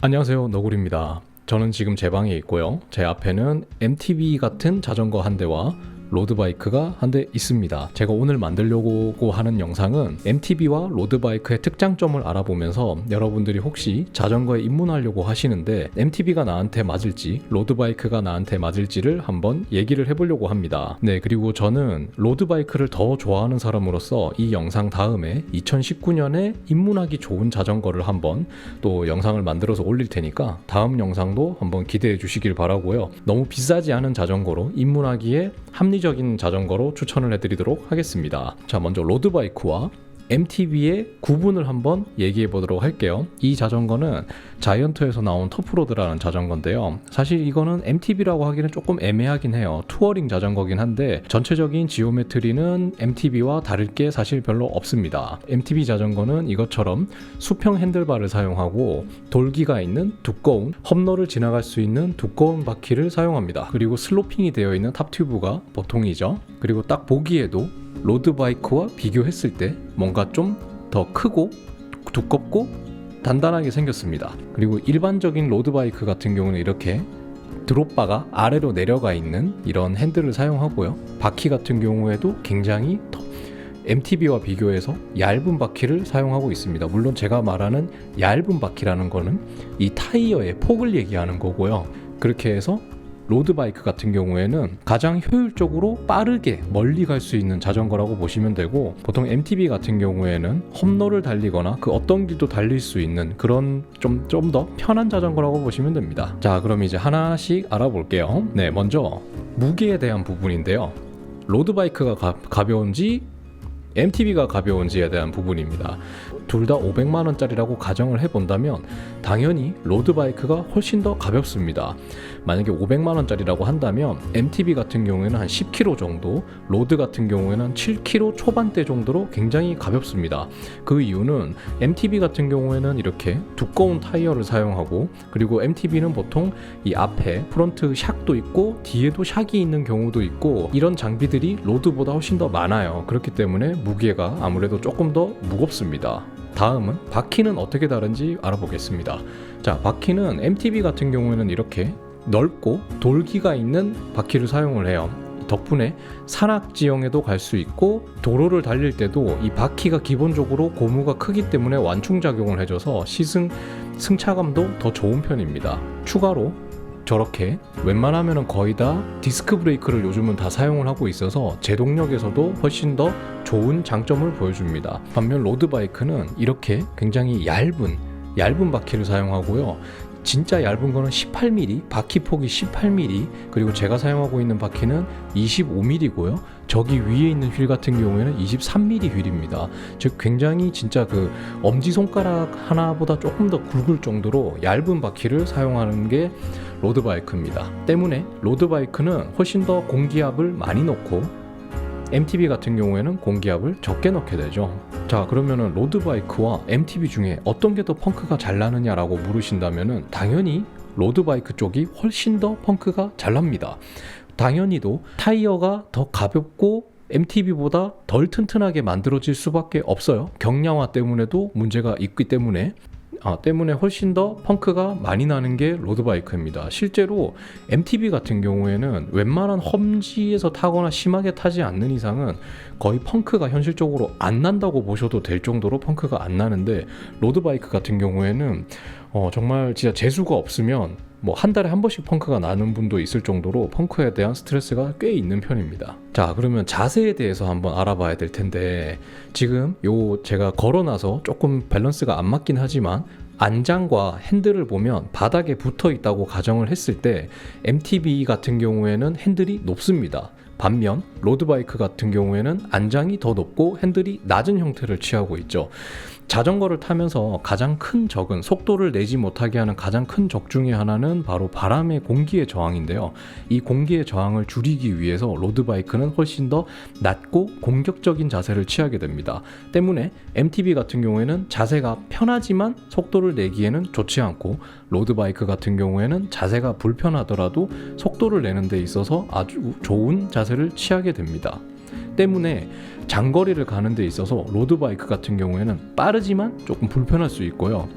안녕하세요, 너구리입니다. 저는 지금 제 방에 있고요. 제 앞에는 MTB 같은 자전거 한 대와 로드바이크가 한 대 있습니다. 제가 오늘 만들려고 하는 영상은 MTB와 로드바이크의 특장점을 알아보면서 여러분들이 혹시 자전거에 입문하려고 하시는데 MTB가 나한테 맞을지 로드바이크가 나한테 맞을지를 한번 얘기를 해보려고 합니다. 네, 그리고 저는 로드바이크를 더 좋아하는 사람으로서 이 영상 다음에 2019년에 입문하기 좋은 자전거를 한번 또 영상을 만들어서 올릴 테니까 다음 영상도 한번 기대해 주시길 바라고요. 너무 비싸지 않은 자전거로 입문하기에 합리적인 자전거로 추천을 해드리도록 하겠습니다. 자, 먼저 로드바이크와 MTB의 구분을 한번 얘기해 보도록 할게요. 이 자전거는 자이언트에서 나온 터프로드라는 자전거인데요. 사실 이거는 MTB라고 하기는 조금 애매하긴 해요. 투어링 자전거긴 한데 전체적인 지오메트리는 MTB와 다를 게 사실 별로 없습니다. MTB 자전거는 이것처럼 수평 핸들바를 사용하고 돌기가 있는 두꺼운 험로를 지나갈 수 있는 두꺼운 바퀴를 사용합니다. 그리고 슬로핑이 되어 있는 탑튜브가 보통이죠. 그리고 딱 보기에도 로드바이크와 비교했을 때 뭔가 좀 더 크고 두껍고 단단하게 생겼습니다. 그리고 일반적인 로드바이크 같은 경우는 이렇게 드롭바가 아래로 내려가 있는 이런 핸들을 사용하고요. 바퀴 같은 경우에도 굉장히 더 MTB와 비교해서 얇은 바퀴를 사용하고 있습니다. 물론 제가 말하는 얇은 바퀴라는 거는 이 타이어의 폭을 얘기하는 거고요. 그렇게 해서 로드바이크 같은 경우에는 가장 효율적으로 빠르게 멀리 갈 수 있는 자전거라고 보시면 되고, 보통 MTB 같은 경우에는 험로를 달리거나 그 어떤 길도 달릴 수 있는 그런 좀 더 편한 자전거라고 보시면 됩니다. 자, 그럼 이제 하나씩 알아볼게요. 네, 먼저 무게에 대한 부분인데요. 로드바이크가 가벼운지 MTB가 가벼운지에 대한 부분입니다. 둘 다 500만 원짜리라고 가정을 해본다면 당연히 로드바이크가 훨씬 더 가볍습니다. 만약에 500만 원짜리라고 한다면 MTB 같은 경우에는 한 10kg 정도, 로드 같은 경우에는 7kg 초반대 정도로 굉장히 가볍습니다. 그 이유는 MTB 같은 경우에는 이렇게 두꺼운 타이어를 사용하고, 그리고 MTB는 보통 이 앞에 프론트 샥도 있고 뒤에도 샥이 있는 경우도 있고, 이런 장비들이 로드보다 훨씬 더 많아요. 그렇기 때문에 무게가 아무래도 조금 더 무겁습니다. 다음은 바퀴는 어떻게 다른지 알아보겠습니다. 자, 바퀴는 MTB 같은 경우에는 이렇게 넓고 돌기가 있는 바퀴를 사용을 해요. 덕분에 산악 지형에도 갈 수 있고, 도로를 달릴 때도 이 바퀴가 기본적으로 고무가 크기 때문에 완충작용을 해줘서 승차감도 더 좋은 편입니다. 추가로 저렇게 웬만하면 거의 다 디스크 브레이크를 요즘은 다 사용을 하고 있어서 제동력에서도 훨씬 더 좋은 장점을 보여줍니다. 반면 로드바이크는 이렇게 굉장히 얇은 바퀴를 사용하고요. 진짜 얇은 거는 18mm, 바퀴 폭이 18mm, 그리고 제가 사용하고 있는 바퀴는 25mm고요. 저기 위에 있는 휠 같은 경우에는 23mm 휠입니다. 즉 굉장히 진짜 그 엄지손가락 하나보다 조금 더 굵을 정도로 얇은 바퀴를 사용하는 게 로드바이크입니다. 때문에 로드바이크는 훨씬 더 공기압을 많이 넣고 MTB 같은 경우에는 공기압을 적게 넣게 되죠. 자, 그러면은 로드바이크와 MTB 중에 어떤 게 더 펑크가 잘 나느냐라고 물으신다면은 당연히 로드바이크 쪽이 훨씬 더 펑크가 잘 납니다. 당연히도 타이어가 더 가볍고 MTB보다 덜 튼튼하게 만들어질 수밖에 없어요. 경량화 때문에도 문제가 있기 때문에 훨씬 더 펑크가 많이 나는 게 로드바이크입니다. 실제로 MTB 같은 경우에는 웬만한 험지에서 타거나 심하게 타지 않는 이상은 거의 펑크가 현실적으로 안 난다고 보셔도 될 정도로 펑크가 안 나는데, 로드바이크 같은 경우에는 정말 진짜 재수가 없으면 뭐 한 달에 한 번씩 펑크가 나는 분도 있을 정도로 펑크에 대한 스트레스가 꽤 있는 편입니다. 자, 그러면 자세에 대해서 한번 알아봐야 될 텐데, 지금 제가 걸어놔서 조금 밸런스가 안 맞긴 하지만 안장과 핸들을 보면 바닥에 붙어 있다고 가정을 했을 때 MTB 같은 경우에는 핸들이 높습니다. 반면 로드바이크 같은 경우에는 안장이 더 높고 핸들이 낮은 형태를 취하고 있죠. 자전거를 타면서 가장 큰 적은, 속도를 내지 못하게 하는 가장 큰 적 중에 하나는 바로 바람의 공기의 저항인데요. 이 공기의 저항을 줄이기 위해서 로드바이크는 훨씬 더 낮고 공격적인 자세를 취하게 됩니다. 때문에 MTB 같은 경우에는 자세가 편하지만 속도를 내기에는 좋지 않고, 로드바이크 같은 경우에는 자세가 불편하더라도 속도를 내는 데 있어서 아주 좋은 자세를 취하게 됩니다. 때문에 장거리를 가는 데 있어서 로드바이크 같은 경우에는 빠르지만 조금 불편할 수 있고요.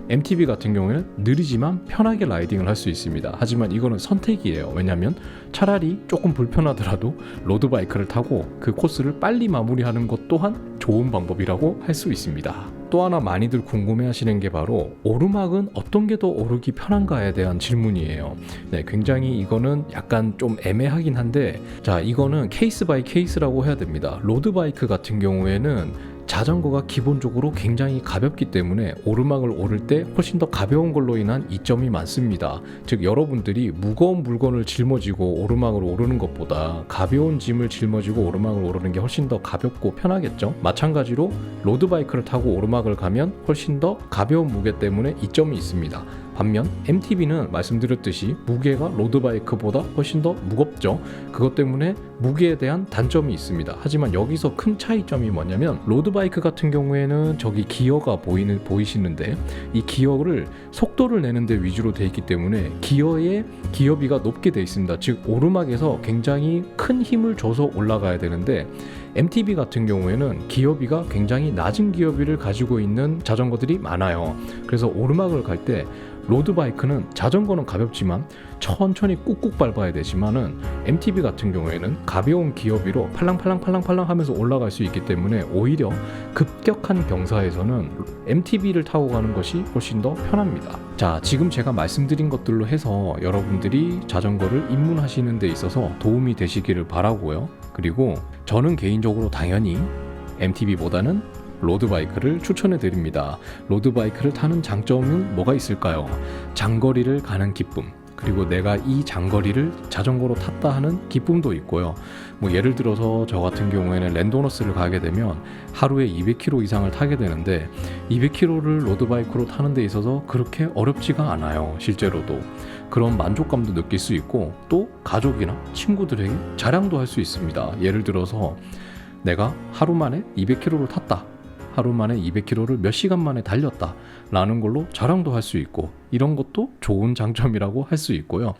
MTB 같은 경우에는 느리지만 편하게 라이딩을 할 수 있습니다. 하지만 이거는 선택이에요. 왜냐하면 차라리 조금 불편하더라도 로드바이크를 타고 그 코스를 빨리 마무리하는 것 또한 좋은 방법이라고 할 수 있습니다. 또 하나 많이들 궁금해하시는 게 바로 오르막은 어떤 게 더 오르기 편한가에 대한 질문이에요. 네, 굉장히 이거는 약간 좀 애매하긴 한데, 자, 이거는 케이스 바이 케이스라고 해야 됩니다. 로드바이크 같은 경우에는 자전거가 기본적으로 굉장히 가볍기 때문에 오르막을 오를 때 훨씬 더 가벼운 걸로 인한 이점이 많습니다. 즉, 여러분들이 무거운 물건을 짊어지고 오르막을 오르는 것보다 가벼운 짐을 짊어지고 오르막을 오르는 게 훨씬 더 가볍고 편하겠죠. 마찬가지로 로드바이크를 타고 오르막을 가면 훨씬 더 가벼운 무게 때문에 이점이 있습니다. 반면 MTB는 말씀드렸듯이 무게가 로드바이크보다 훨씬 더 무겁죠. 그것 때문에 무게에 대한 단점이 있습니다. 하지만 여기서 큰 차이점이 뭐냐면, 로드바이크 같은 경우에는 저기 기어가 보이시는데, 이 기어를 속도를 내는 데 위주로 되어 있기 때문에 기어의 기어비가 높게 되어 있습니다. 즉, 오르막에서 굉장히 큰 힘을 줘서 올라가야 되는데, MTB 같은 경우에는 기어비가 굉장히 낮은 기어비를 가지고 있는 자전거들이 많아요. 그래서 오르막을 갈 때 로드바이크는, 자전거는 가볍지만 천천히 꾹꾹 밟아야 되지만은 MTB 같은 경우에는 가벼운 기어비로 팔랑팔랑 하면서 올라갈 수 있기 때문에 오히려 급격한 경사에서는 MTB를 타고 가는 것이 훨씬 더 편합니다. 자, 지금 제가 말씀드린 것들로 해서 여러분들이 자전거를 입문하시는 데 있어서 도움이 되시기를 바라고요. 그리고 저는 개인적으로 당연히 MTB보다는 로드바이크를 추천해 드립니다. 로드바이크를 타는 장점은 뭐가 있을까요? 장거리를 가는 기쁨, 그리고 내가 이 장거리를 자전거로 탔다 하는 기쁨도 있고요. 뭐 예를 들어서 저 같은 경우에는 랜도너스를 가게 되면 하루에 200km 이상을 타게 되는데, 200km를 로드바이크로 타는 데 있어서 그렇게 어렵지가 않아요. 실제로도 그런 만족감도 느낄 수 있고, 또 가족이나 친구들에게 자랑도 할 수 있습니다. 예를 들어서 내가 하루 만에 200km를 탔다, 하루 만에 200km를 몇 시간 만에 달렸다 라는 걸로 자랑도 할 수 있고, 이런 것도 좋은 장점이라고 할 수 있고요.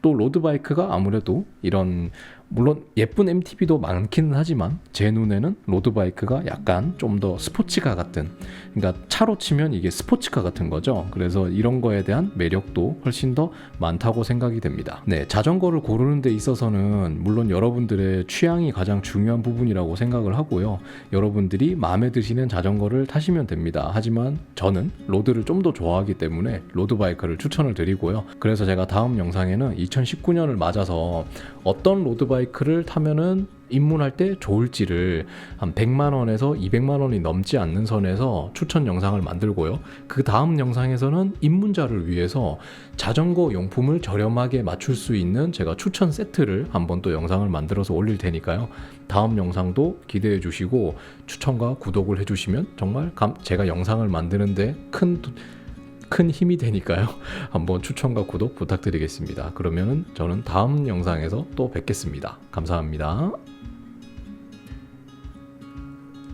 또 로드바이크가 아무래도 이런, 물론 예쁜 MTB도 많기는 하지만 제 눈에는 로드바이크가 약간 좀 더 스포츠카 같은, 그러니까 차로 치면 이게 스포츠카 같은 거죠. 그래서 이런 거에 대한 매력도 훨씬 더 많다고 생각이 됩니다. 네, 자전거를 고르는 데 있어서는 물론 여러분들의 취향이 가장 중요한 부분이라고 생각을 하고요. 여러분들이 마음에 드시는 자전거를 타시면 됩니다. 하지만 저는 로드를 좀 더 좋아하기 때문에 로드바이크를 추천을 드리고요. 그래서 제가 다음 영상에는 2019년을 맞아서 어떤 로드바이크를 타면은 입문할 때 좋을지를 한 100만 원에서 200만 원이 넘지 않는 선에서 추천 영상을 만들고요. 그 다음 영상에서는 입문자를 위해서 자전거 용품을 저렴하게 맞출 수 있는 제가 추천 세트를 한번 또 영상을 만들어서 올릴 테니까요. 다음 영상도 기대해 주시고 추천과 구독을 해주시면 정말 제가 영상을 만드는데 큰 힘이 되니까요. 한번 추천과 구독 부탁드리겠습니다. 그러면은 저는 다음 영상에서 또 뵙겠습니다. 감사합니다.